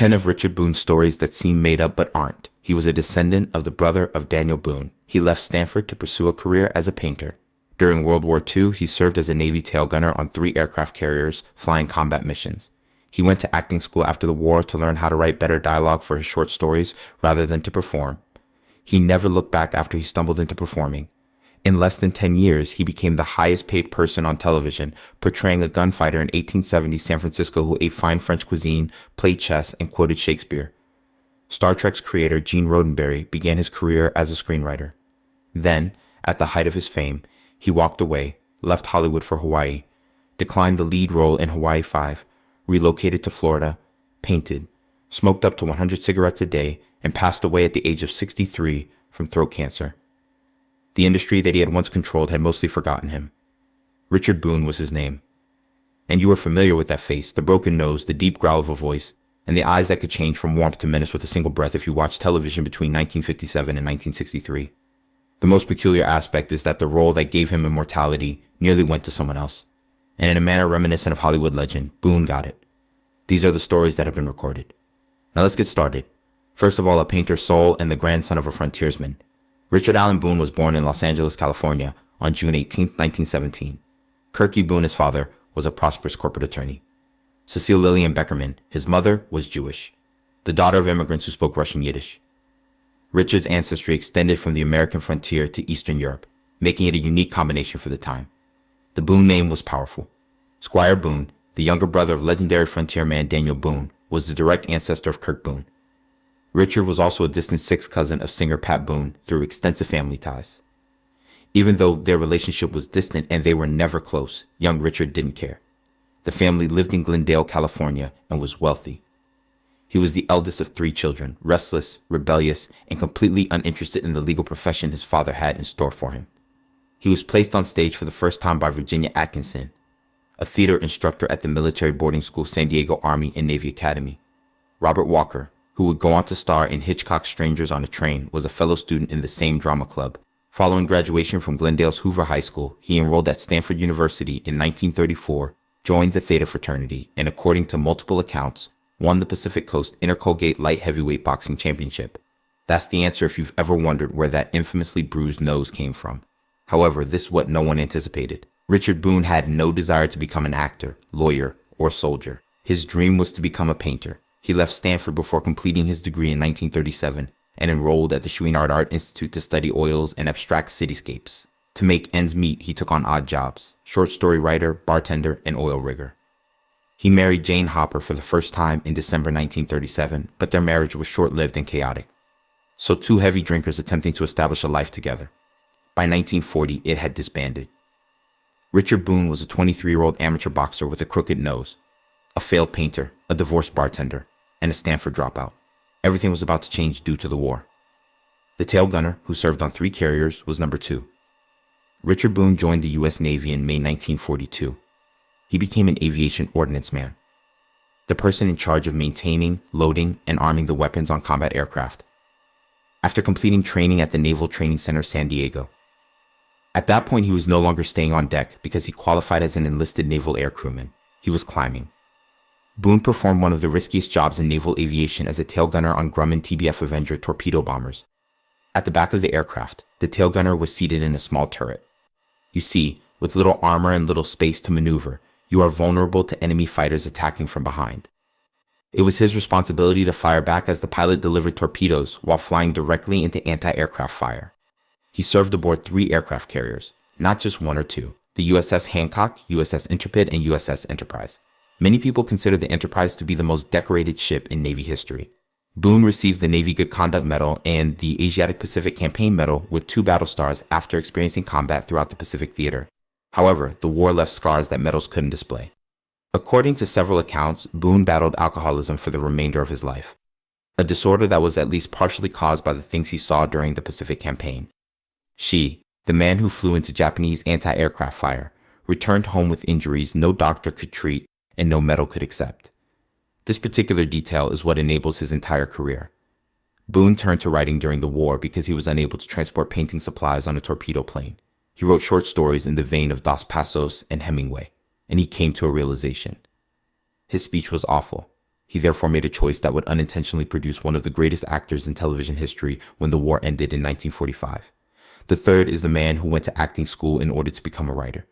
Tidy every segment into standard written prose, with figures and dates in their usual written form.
10 of Richard Boone's stories that seem made up but aren't. He was a descendant of the brother of Daniel Boone. He left Stanford to pursue a career as a painter. During World War II, he served as a Navy tail gunner on 3 aircraft carriers flying combat missions. He went to acting school after the war to learn how to write better dialogue for his short stories rather than to perform. He never looked back after he stumbled into performing. In less than 10 years, he became the highest paid person on television, portraying a gunfighter in 1870 San Francisco who ate fine French cuisine, played chess, and quoted Shakespeare. Star Trek's creator Gene Roddenberry began his career as a screenwriter. Then, at the height of his fame, he walked away, left Hollywood for Hawaii, declined the lead role in Hawaii 5, relocated to Florida, painted, smoked up to 100 cigarettes a day, and passed away at the age of 63 from throat cancer. The industry that he had once controlled had mostly forgotten him. Richard Boone was his name. And you were familiar with that face, the broken nose, the deep growl of a voice, and the eyes that could change from warmth to menace with a single breath if you watched television between 1957 and 1963. The most peculiar aspect is that the role that gave him immortality nearly went to someone else. And in a manner reminiscent of Hollywood legend, Boone got it. These are the stories that have been recorded. Now let's get started. First of all, a painter's soul and the grandson of a frontiersman. Richard Allen Boone was born in Los Angeles, California on June 18, 1917. Kirky Boone, his father, was a prosperous corporate attorney. Cecile Lillian Beckerman, his mother, was Jewish, the daughter of immigrants who spoke Russian Yiddish. Richard's ancestry extended from the American frontier to Eastern Europe, making it a unique combination for the time. The Boone name was powerful. Squire Boone, the younger brother of legendary frontierman Daniel Boone, was the direct ancestor of Kirk Boone. Richard was also a distant sixth cousin of singer Pat Boone through extensive family ties. Even though their relationship was distant and they were never close, young Richard didn't care. The family lived in Glendale, California, and was wealthy. He was the eldest of 3 children, restless, rebellious, and completely uninterested in the legal profession his father had in store for him. He was placed on stage for the first time by Virginia Atkinson, a theater instructor at the military boarding school San Diego Army and Navy Academy. Robert Walker, who would go on to star in Hitchcock's Strangers on a Train, was a fellow student in the same drama club. Following graduation from Glendale's Hoover High School, he enrolled at Stanford University in 1934, joined the Theta fraternity, and according to multiple accounts, won the Pacific Coast Intercolgate Light Heavyweight Boxing Championship. That's the answer if you've ever wondered where that infamously bruised nose came from. However, this is what no one anticipated. Richard Boone had no desire to become an actor, lawyer, or soldier. His dream was to become a painter. He left Stanford before completing his degree in 1937 and enrolled at the Chouinard Art Institute to study oils and abstract cityscapes. To make ends meet, he took on odd jobs: short story writer, bartender, and oil rigger. He married Jane Hopper for the first time in December 1937, but their marriage was short-lived and chaotic. So 2 heavy drinkers attempting to establish a life together. By 1940, it had disbanded. Richard Boone was a 23-year-old amateur boxer with a crooked nose, a failed painter, a divorced bartender, and a Stanford dropout. Everything was about to change due to the war. The tail gunner, who served on 3 carriers, was number 2. Richard Boone joined the U.S. Navy in May 1942. He became an aviation ordnance man, the person in charge of maintaining, loading, and arming the weapons on combat aircraft. After completing training at the Naval Training Center San Diego. At that point, he was no longer staying on deck because he qualified as an enlisted naval air crewman. He was climbing. Boone performed one of the riskiest jobs in naval aviation as a tail gunner on Grumman TBF Avenger torpedo bombers. At the back of the aircraft, the tail gunner was seated in a small turret. You see, with little armor and little space to maneuver, you are vulnerable to enemy fighters attacking from behind. It was his responsibility to fire back as the pilot delivered torpedoes while flying directly into anti-aircraft fire. He served aboard 3 aircraft carriers, not just 1 or 2, the USS Hancock, USS Intrepid, and USS Enterprise. Many people consider the Enterprise to be the most decorated ship in Navy history. Boone received the Navy Good Conduct Medal and the Asiatic Pacific Campaign Medal with 2 battle stars after experiencing combat throughout the Pacific Theater. However, the war left scars that medals couldn't display. According to several accounts, Boone battled alcoholism for the remainder of his life, a disorder that was at least partially caused by the things he saw during the Pacific Campaign. She, the man who flew into Japanese anti-aircraft fire, returned home with injuries no doctor could treat and no medal could accept. This particular detail is what enables his entire career. Boone turned to writing during the war because he was unable to transport painting supplies on a torpedo plane. He wrote short stories in the vein of Dos Passos and Hemingway, and he came to a realization. His speech was awful. He therefore made a choice that would unintentionally produce one of the greatest actors in television history when the war ended in 1945. The third is the man who went to acting school in order to become a writer.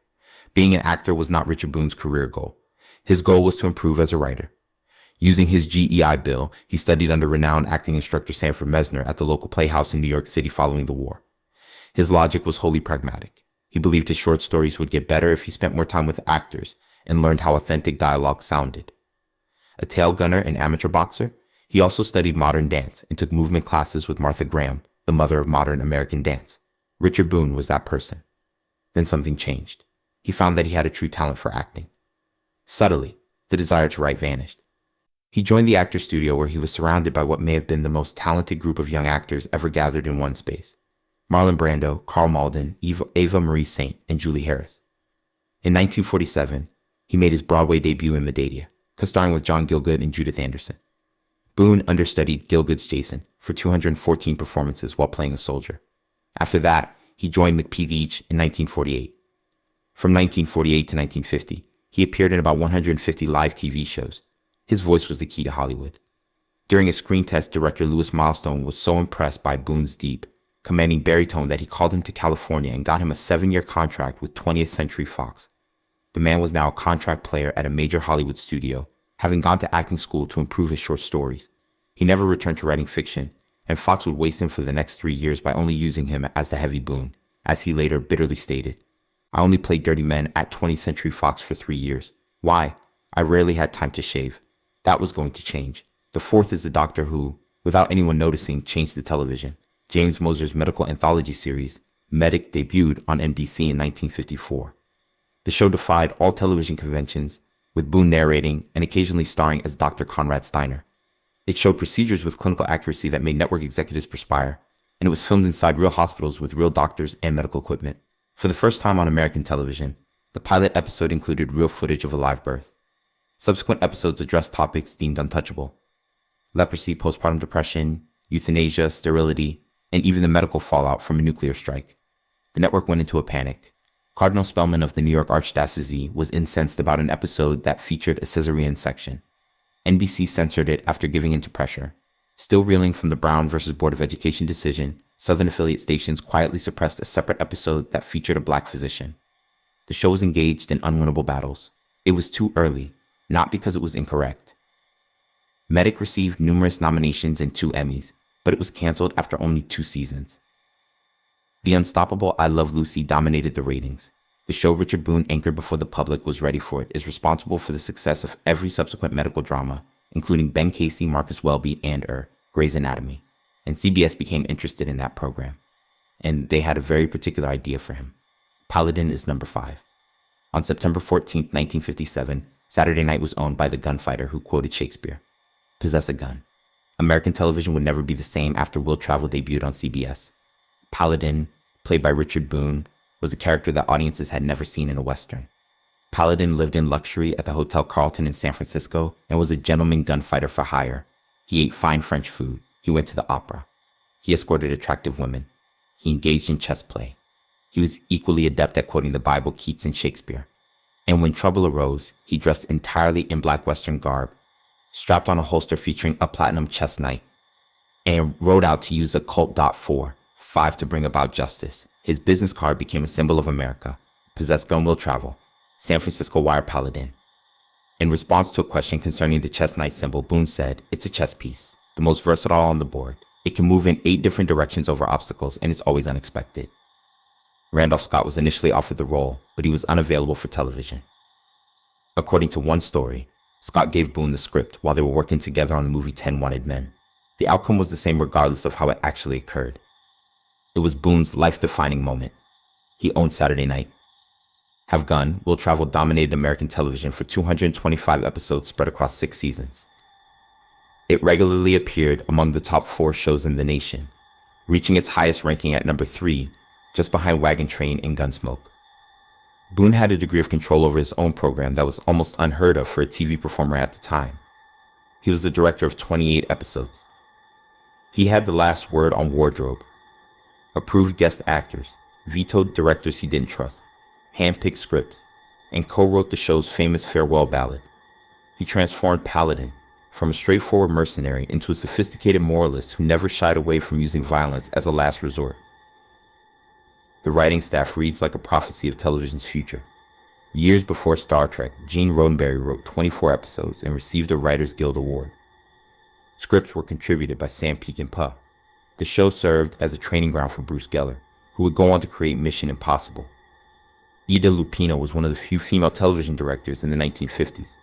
Being an actor was not Richard Boone's career goal. His goal was to improve as a writer. Using his GEI Bill, he studied under renowned acting instructor Sanford Meisner at the local playhouse in New York City following the war. His logic was wholly pragmatic. He believed his short stories would get better if he spent more time with actors and learned how authentic dialogue sounded. A tail gunner and amateur boxer, he also studied modern dance and took movement classes with Martha Graham, the mother of modern American dance. Richard Boone was that person. Then something changed. He found that he had a true talent for acting. Subtly, the desire to write vanished. He joined the actor's studio where he was surrounded by what may have been the most talented group of young actors ever gathered in one space. Marlon Brando, Karl Malden, Ava Marie Saint, and Julie Harris. In 1947, he made his Broadway debut in Medea, co-starring with John Gielgud and Judith Anderson. Boone understudied Gielgud's Jason for 214 performances while playing a soldier. After that, he joined McPeak in 1948. From 1948 to 1950, he appeared in about 150 live TV shows. His voice was the key to Hollywood. During a screen test, director Louis Milestone was so impressed by Boone's deep, commanding baritone that he called him to California and got him a 7-year contract with 20th Century Fox. The man was now a contract player at a major Hollywood studio, having gone to acting school to improve his short stories. He never returned to writing fiction, and Fox would waste him for the next 3 years by only using him as the heavy Boone, as he later bitterly stated. I only played dirty men at 20th Century Fox for 3 years. Why? I rarely had time to shave. That was going to change. The fourth is the doctor who, without anyone noticing, changed the television. James Moser's medical anthology series, Medic, debuted on NBC in 1954. The show defied all television conventions, with Boone narrating and occasionally starring as Dr. Conrad Steiner. It showed procedures with clinical accuracy that made network executives perspire, and it was filmed inside real hospitals with real doctors and medical equipment. For the first time on American television, the pilot episode included real footage of a live birth. Subsequent episodes addressed topics deemed untouchable: leprosy, postpartum depression, euthanasia, sterility, and even the medical fallout from a nuclear strike. The network went into a panic. Cardinal Spellman of the New York Archdiocese was incensed about an episode that featured a cesarean section. NBC censored it after giving in to pressure. Still reeling from the Brown versus Board of Education decision, Southern affiliate stations quietly suppressed a separate episode that featured a black physician. The show was engaged in unwinnable battles. It was too early, not because it was incorrect. Medic received numerous nominations and 2 Emmys, but it was canceled after only 2 seasons. The unstoppable I Love Lucy dominated the ratings. The show Richard Boone anchored before the public was ready for it is responsible for the success of every subsequent medical drama, including Ben Casey, Marcus Welby, and Grey's Anatomy. And CBS became interested in that program. And they had a very particular idea for him. Paladin is number 5. On September 14, 1957, Saturday Night was owned by the gunfighter who quoted Shakespeare. Possess a gun. American television would never be the same after Will Travel debuted on CBS. Paladin, played by Richard Boone, was a character that audiences had never seen in a Western. Paladin lived in luxury at the Hotel Carlton in San Francisco and was a gentleman gunfighter for hire. He ate fine French food. He went to the opera. He escorted attractive women. He engaged in chess play. He was equally adept at quoting the Bible, Keats, and Shakespeare. And when trouble arose, he dressed entirely in black Western garb, strapped on a holster featuring a platinum chess knight, and rode out to use a Colt .4, 5 to bring about justice. His business card became a symbol of America. Possess gun, will travel. San Francisco Wire, Paladin. In response to a question concerning the chess knight symbol, Boone said, "It's a chess piece, the most versatile on the board. It can move in 8 different directions over obstacles, and it's always unexpected." Randolph Scott was initially offered the role, but he was unavailable for television. According to one story, Scott gave Boone the script while they were working together on the movie 10 Wanted Men. The outcome was the same regardless of how it actually occurred. It was Boone's life-defining moment. He owned Saturday Night. Have Gun, Will Travel dominated American television for 225 episodes spread across 6 seasons. It regularly appeared among the top 4 shows in the nation, reaching its highest ranking at number 3, just behind Wagon Train and Gunsmoke. Boone had a degree of control over his own program that was almost unheard of for a TV performer at the time. He was the director of 28 episodes. He had the last word on wardrobe, approved guest actors, vetoed directors he didn't trust, handpicked scripts, and co-wrote the show's famous farewell ballad. He transformed Paladin, from a straightforward mercenary into a sophisticated moralist who never shied away from using violence as a last resort. The writing staff reads like a prophecy of television's future. Years before Star Trek, Gene Roddenberry wrote 24 episodes and received a Writers Guild Award. Scripts were contributed by Sam Peckinpah. The show served as a training ground for Bruce Geller, who would go on to create Mission Impossible. Ida Lupino was one of the few female television directors in the 1950s.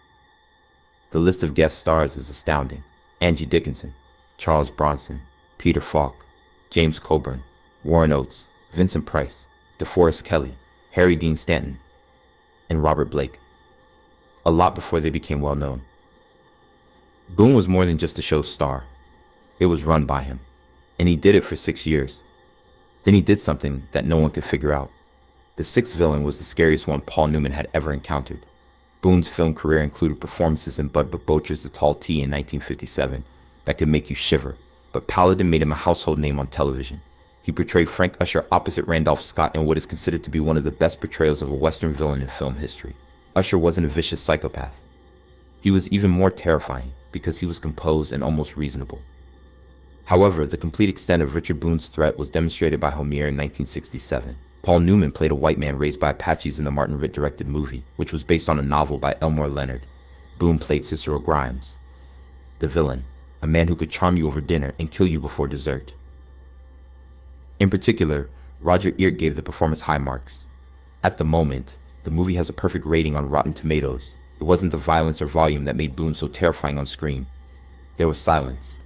The list of guest stars is astounding. Angie Dickinson, Charles Bronson, Peter Falk, James Coburn, Warren Oates, Vincent Price, DeForest Kelley, Harry Dean Stanton, and Robert Blake. A lot before they became well known. Boone was more than just the show's star. It was run by him, and he did it for 6 years. Then he did something that no one could figure out. The sixth villain was the scariest one Paul Newman had ever encountered. Boone's film career included performances in Bud Butcher's The Tall Tea in 1957 that could make you shiver, but Paladin made him a household name on television. He portrayed Frank Usher opposite Randolph Scott in what is considered to be one of the best portrayals of a Western villain in film history. Usher wasn't a vicious psychopath. He was even more terrifying because he was composed and almost reasonable. However, the complete extent of Richard Boone's threat was demonstrated by Homer in 1967. Paul Newman played a white man raised by Apaches in the Martin Ritt-directed movie, which was based on a novel by Elmore Leonard. Boone played Cicero Grimes, the villain, a man who could charm you over dinner and kill you before dessert. In particular, Roger Ebert gave the performance high marks. At the moment, the movie has a perfect rating on Rotten Tomatoes. It wasn't the violence or volume that made Boone so terrifying on screen. There was silence.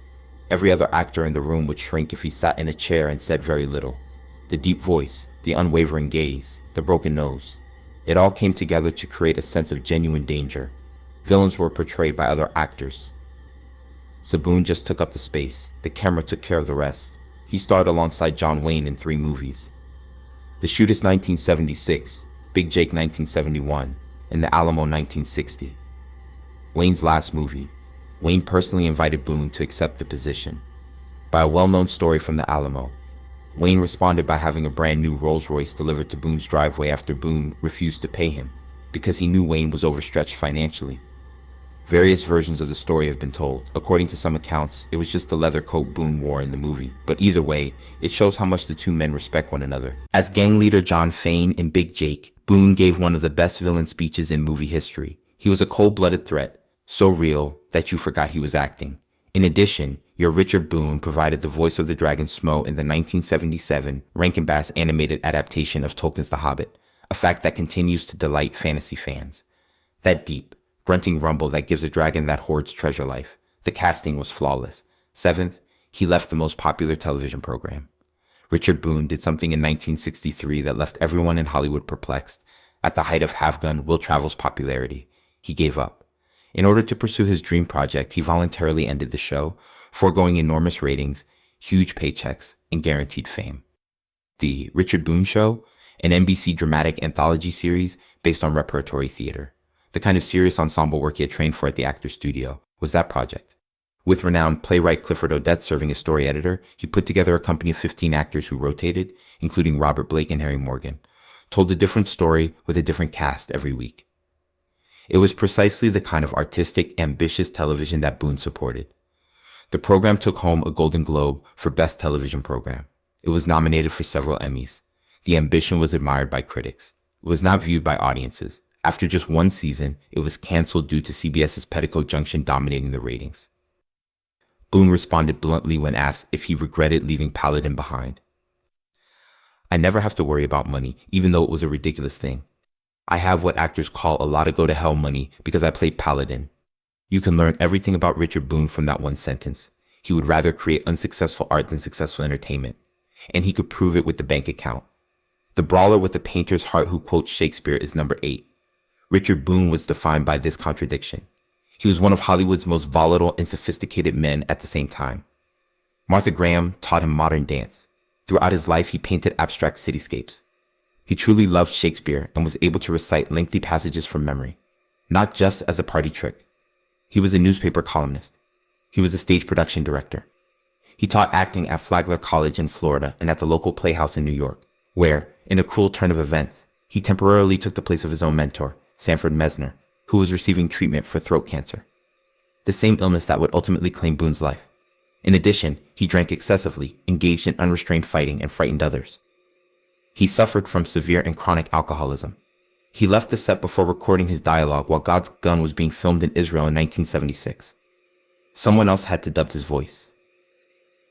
Every other actor in the room would shrink if he sat in a chair and said very little. The deep voice, the unwavering gaze, the broken nose. It all came together to create a sense of genuine danger. Villains were portrayed by other actors. So Boone just took up the space. The camera took care of the rest. He starred alongside John Wayne in 3 movies. The Shootist 1976, Big Jake 1971, and The Alamo 1960. Wayne's last movie. Wayne personally invited Boone to accept the position. By a well-known story from The Alamo, Wayne responded by having a brand new Rolls-Royce delivered to Boone's driveway after Boone refused to pay him, because he knew Wayne was overstretched financially. Various versions of the story have been told. According to some accounts, it was just the leather coat Boone wore in the movie, but either way, it shows how much the two men respect one another. As gang leader John Fane in Big Jake, Boone gave one of the best villain speeches in movie history. He was a cold-blooded threat, so real that you forgot he was acting. In addition, your Richard Boone provided the voice of the dragon Smough in the 1977 Rankin-Bass animated adaptation of Tolkien's The Hobbit, a fact that continues to delight fantasy fans. That deep, grunting rumble that gives a dragon that hoards treasure life. The casting was flawless. 7th, he left the most popular television program. Richard Boone did something in 1963 that left everyone in Hollywood perplexed. At the height of Half-Gun Will Travel's popularity, he gave up. In order to pursue his dream project, he voluntarily ended the show, foregoing enormous ratings, huge paychecks, and guaranteed fame. The Richard Boone Show, an NBC dramatic anthology series based on repertory theater. The kind of serious ensemble work he had trained for at the Actors Studio, was that project. With renowned playwright Clifford Odets serving as story editor, he put together a company of 15 actors who rotated, including Robert Blake and Harry Morgan, told a different story with a different cast every week. It was precisely the kind of artistic, ambitious television that Boone supported. The program took home a Golden Globe for Best Television Program. It was nominated for several Emmys. The ambition was admired by critics. It was not viewed by audiences. After just 1 season, it was canceled due to CBS's Petticoat Junction dominating the ratings. Boone responded bluntly when asked if he regretted leaving Paladin behind. "I never have to worry about money, even though it was a ridiculous thing. I have what actors call a lot of go-to-hell money because I played Paladin." You can learn everything about Richard Boone from that one sentence. He would rather create unsuccessful art than successful entertainment. And he could prove it with the bank account. The brawler with the painter's heart who quotes Shakespeare is number 8. Richard Boone was defined by this contradiction. He was one of Hollywood's most volatile and sophisticated men at the same time. Martha Graham taught him modern dance. Throughout his life, he painted abstract cityscapes. He truly loved Shakespeare and was able to recite lengthy passages from memory, not just as a party trick. He was a newspaper columnist. He was a stage production director. He taught acting at Flagler College in Florida and at the local playhouse in New York, where, in a cruel turn of events, he temporarily took the place of his own mentor, Sanford Meisner, who was receiving treatment for throat cancer. the same illness that would ultimately claim Boone's life. In addition, he drank excessively, engaged in unrestrained fighting, and frightened others. He suffered from severe and chronic alcoholism. He left the set before recording his dialogue while God's Gun was being filmed in Israel in 1976. Someone else had to dub his voice.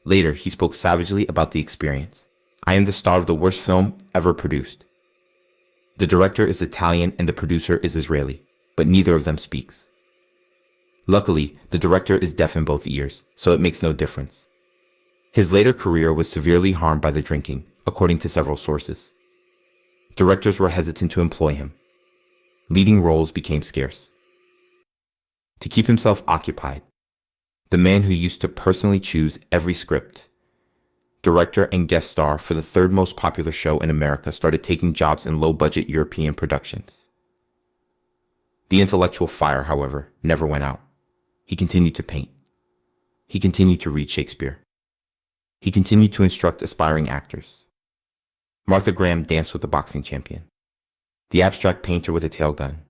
Later, he spoke savagely about the experience. "I am the star of the worst film ever produced. The director is Italian and the producer is Israeli, but neither of them speaks. Luckily, the director is deaf in both ears, so it makes no difference." His later career was severely harmed by the drinking, according to several sources. Directors were hesitant to employ him. Leading roles became scarce. To keep himself occupied, the man who used to personally choose every script, director, and guest star for the third most popular show in America started taking jobs in low-budget European productions. The intellectual fire, however, never went out. He continued to paint. He continued to read Shakespeare. He continued to instruct aspiring actors. Martha Graham danced with the boxing champion, the abstract painter with a tail gun.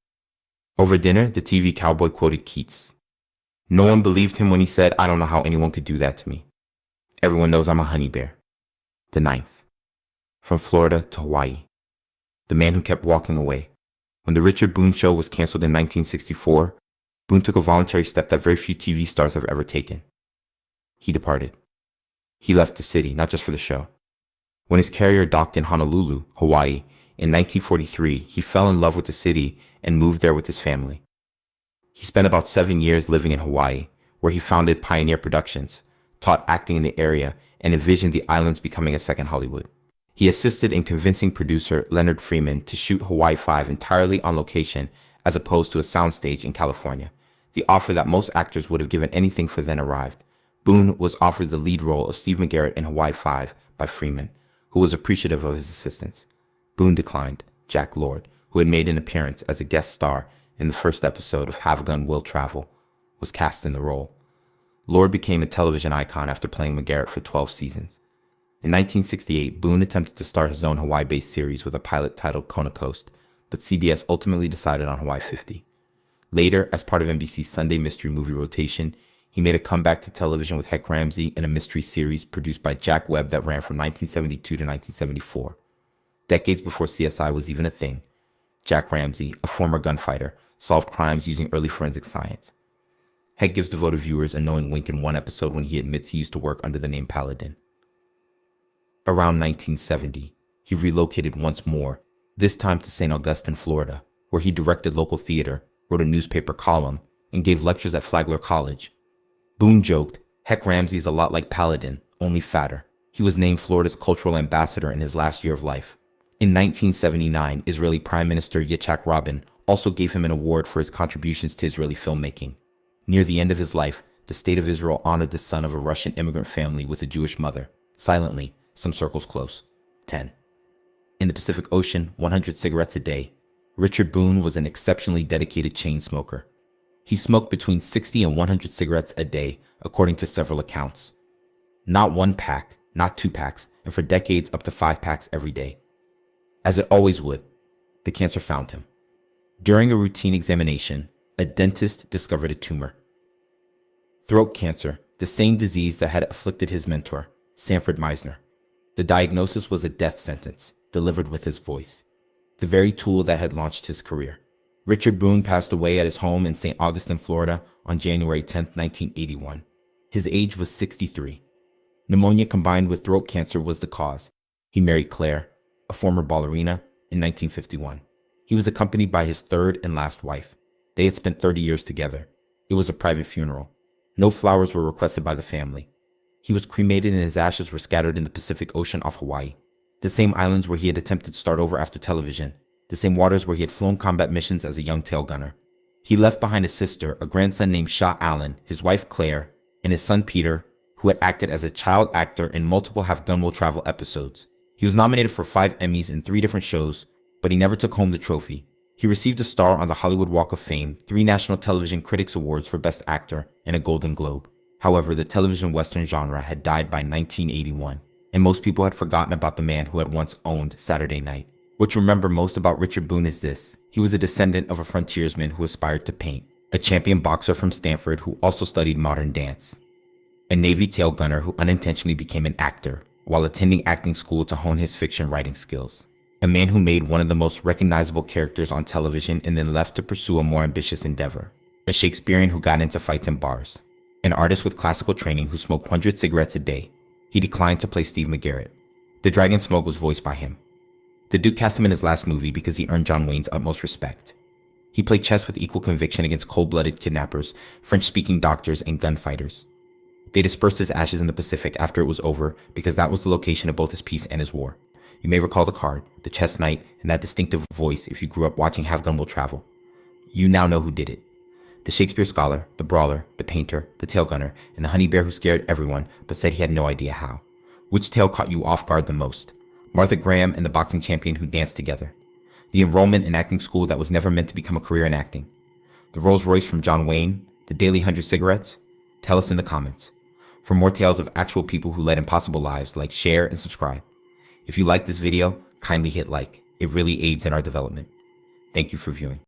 Over dinner, the TV cowboy quoted Keats. "No one believed him when he said, 'I don't know how anyone could do that to me. Everyone knows I'm a honey bear.'" The ninth. From Florida to Hawaii. The man who kept walking away. When the Richard Boone Show was canceled in 1964, Boone took a voluntary step that very few TV stars have ever taken. He departed. He left the city, not just for the show. When his carrier docked in Honolulu, Hawaii, in 1943, he fell in love with the city and moved there with his family. He spent about 7 years living in Hawaii, where he founded Pioneer Productions, taught acting in the area, and envisioned the islands becoming a second Hollywood. He assisted in convincing producer Leonard Freeman to shoot Hawaii 5 entirely on location as opposed to a soundstage in California, the offer that most actors would have given anything for then arrived. Boone was offered the lead role of Steve McGarrett in Hawaii 5 by Freeman, who was appreciative of his assistance. Boone declined. Jack Lord, who had made an appearance as a guest star in the first episode of Have a Gun Will Travel, was cast in the role. Lord became a television icon after playing McGarrett for 12 seasons. In 1968, Boone attempted to start his own Hawaii-based series with a pilot titled Kona Coast, but CBS ultimately decided on Hawaii 50. Later, as part of NBC's Sunday mystery movie rotation, he made a comeback to television with Heck Ramsey in a mystery series produced by Jack Webb that ran from 1972 to 1974. Decades before CSI was even a thing, Jack Ramsey, a former gunfighter, solved crimes using early forensic science. Heck gives devoted viewers a knowing wink in one episode when he admits he used to work under the name Paladin. Around 1970, he relocated once more, this time to St. Augustine, Florida, where he directed local theater, wrote a newspaper column, and gave lectures at Flagler College. Boone joked, "Heck Ramsey's a lot like Paladin, only fatter." He was named Florida's cultural ambassador in his last year of life. In 1979, Israeli Prime Minister Yitzhak Rabin also gave him an award for his contributions to Israeli filmmaking. Near the end of his life, the state of Israel honored the son of a Russian immigrant family with a Jewish mother, silently, some circles close. 10. In the Pacific Ocean, 100 cigarettes a day. Richard Boone was an exceptionally dedicated chain smoker. He smoked between 60 and 100 cigarettes a day, according to several accounts. Not one pack, not 2 packs, and for decades up to 5 packs every day. As it always would, the cancer found him. During a routine examination, a dentist discovered a tumor. Throat cancer, the same disease that had afflicted his mentor, Sanford Meisner. The diagnosis was a death sentence, delivered with his voice, the very tool that had launched his career. Richard Boone passed away at his home in St. Augustine, Florida on January 10, 1981. His age was 63. Pneumonia combined with throat cancer was the cause. He married Claire, a former ballerina, in 1951. He was accompanied by his third and last wife. They had spent 30 years together. It was a private funeral. No flowers were requested by the family. He was cremated and his ashes were scattered in the Pacific Ocean off Hawaii, the same islands where he had attempted to start over after television, the same waters where he had flown combat missions as a young tail gunner. He left behind a sister, a grandson named Shaw Allen, his wife Claire, and his son Peter, who had acted as a child actor in multiple Have Gun Will Travel episodes. He was nominated for 5 Emmys in 3 different shows, but he never took home the trophy. He received a star on the Hollywood Walk of Fame, 3 National Television Critics Awards for Best Actor, and a Golden Globe. However, the television western genre had died by 1981, and most people had forgotten about the man who had once owned Saturday Night. What you remember most about Richard Boone is this: he was a descendant of a frontiersman who aspired to paint. a champion boxer from Stanford who also studied modern dance, a Navy tail gunner who unintentionally became an actor while attending acting school to hone his fiction writing skills, a man who made one of the most recognizable characters on television and then left to pursue a more ambitious endeavor, a Shakespearean who got into fights in bars, an artist with classical training who smoked 100 cigarettes a day. He declined to play Steve McGarrett. The Dragon Smoke was voiced by him. The Duke cast him in his last movie because he earned John Wayne's utmost respect. He played chess with equal conviction against cold-blooded kidnappers, French-speaking doctors, and gunfighters. They dispersed his ashes in the Pacific after it was over because that was the location of both his peace and his war. You may recall the card, the chess knight, and that distinctive voice if you grew up watching Have Gun Will Travel. You now know who did it. The Shakespeare scholar, the brawler, the painter, the tail gunner, and the honey bear who scared everyone but said he had no idea how. Which tale caught you off guard the most? Martha Graham and the boxing champion who danced together. The enrollment in acting school that was never meant to become a career in acting. The Rolls Royce from John Wayne, the Daily 100 Cigarettes? Tell us in the comments. For more tales of actual people who led impossible lives, like, share, and subscribe. If you like this video, kindly hit like. It really aids in our development. Thank you for viewing.